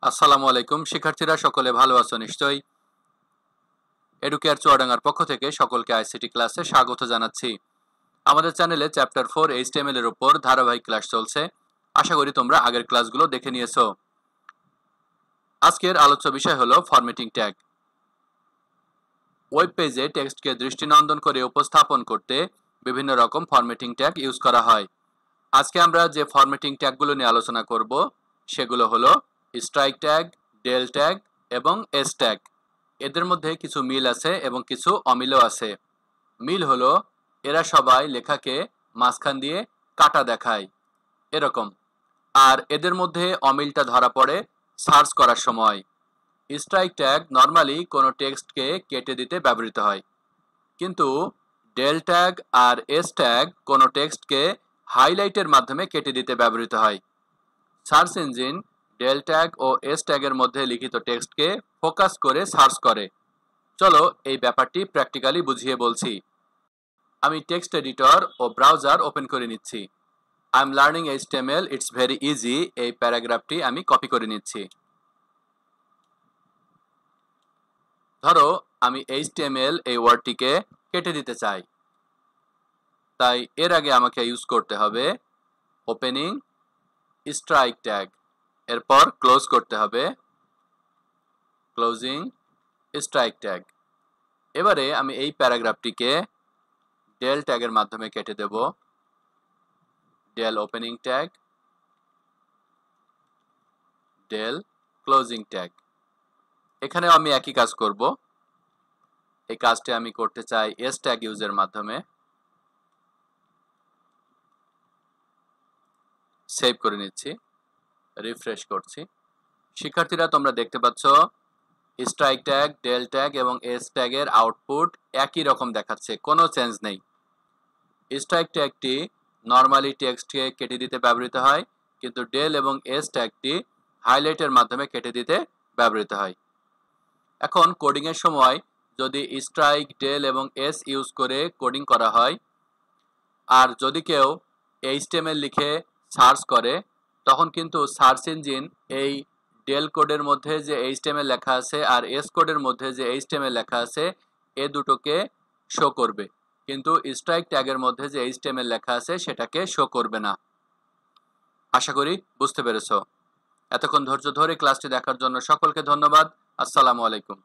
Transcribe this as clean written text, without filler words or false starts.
আসসালামু আলাইকুম শিক্ষার্থীরা সকলে ভালো আছো নিশ্চয়ই। এডুকেয়ার চুয়াডাঙ্গার পক্ষ থেকে সকলকে আইসিটি ক্লাসে স্বাগত জানাচ্ছি। আমাদের চ্যানেলে চ্যাপ্টার 4 এইচটিএমএল এর উপর ধারাবাহিক ক্লাস চলছে। আশা করি তোমরা আগের ক্লাসগুলো দেখে নিয়েছো। আজকের আলোচ্য বিষয় হলো ফরম্যাটিং ট্যাগ। ওয়েব পেজে টেক্সটকে দৃষ্টিনন্দন করে উপস্থাপন করতে বিভিন্ন রকম ফরম্যাটিং ট্যাগ ইউজ করা হয়। আজকে আমরা যে ফরম্যাটিং ট্যাগগুলো নিয়ে আলোচনা করব সেগুলো হলো স্ট্রাইক ট্যাগ, ডেল ট্যাগ এবং এস ট্যাগ। এদের মধ্যে কিছু মিল আছে এবং কিছু অমিলও আছে। মিল হলো এরা সবাই লেখাকে মাঝখান দিয়ে কাটা দেখায় এরকম, আর এদের মধ্যে অমিলটা ধরা পড়ে সার্চ করার সময়। স্ট্রাইক ট্যাগ নর্মালি কোনো টেক্সটকে কেটে দিতে ব্যবহৃত হয়, কিন্তু ডেল ট্যাগ আর এস ট্যাগ কোনো টেক্সটকে হাইলাইটের মাধ্যমে কেটে দিতে ব্যবহৃত হয়। সার্চ ইঞ্জিন ডেল ট্যাগ ও এস ট্যাগের মধ্যে লিখিত টেক্সটকে ফোকাস করে সার্চ করে। চলো এই ব্যাপারটি প্র্যাকটিক্যালি বুঝিয়ে বলছি। আমি টেক্সট এডিটর ও ব্রাউজার ওপেন করে নিচ্ছি। I am learning HTML, it's very easy, এই প্যারাগ্রাফটি আমি কপি করে নিচ্ছি। ধরো আমি এইচটিএমএল এই ওয়ার্ডটিকে কেটে দিতে চাই, তাই এর আগে আমাকে ইউজ করতে হবে ওপেনিং স্ট্রাইক ট্যাগ, এরপর ক্লোজ করতে হবে ক্লোজিং স্ট্রাইক ট্যাগ। এবারে আমি এই প্যারাগ্রাফটিকে ডেল ট্যাগের মাধ্যমে কেটে দেব। Del opening tag, del closing tag. এখানে আমি একই কাজ করব। এই কাজটি আমি করতে চাই এস ট্যাগ ইউজের মাধ্যমে। সেভ করে নিচ্ছি, রিফ্রেশ করছি। শিক্ষার্থীরা তোমরা দেখতে পাচ্ছ স্ট্রাইক ট্যাগ, ডেল ট্যাগ এবং এস ট্যাগের আউটপুট একই রকম দেখাচ্ছে, কোনো চেঞ্জ নেই। স্ট্রাইক ট্যাগটি নর্মালি টেক্সটকে কেটে দিতে ব্যবহৃত হয়, কিন্তু ডেল এবং এস ট্যাগটি হাইলাইটের মাধ্যমে কেটে দিতে ব্যবহৃত হয়। এখন কোডিং এর সময় যদি স্ট্রাইক, ডেল এবং এস ইউজ করে কোডিং করা হয়, আর যদি কেউ এইচটিএমএল লিখে সার্চ করে, তখন কিন্তু সার্চ ইঞ্জিন এই ডেল কোডের মধ্যে যে এইচটিএমএল লেখা আছে আর এস কোডের মধ্যে যে এইচটিএমএল লেখা আছে এ দুটোকে শো করবে, কিন্তু স্ট্রাইক ট্যাগের মধ্যে যে এইচটিএমএল লেখা আছে সেটাকে শো করবে না। আশা করি বুঝতে পেরেছো। এতক্ষণ ধৈর্য ধরে ক্লাসটি দেখার জন্য সকলকে ধন্যবাদ। আসসালামু আলাইকুম।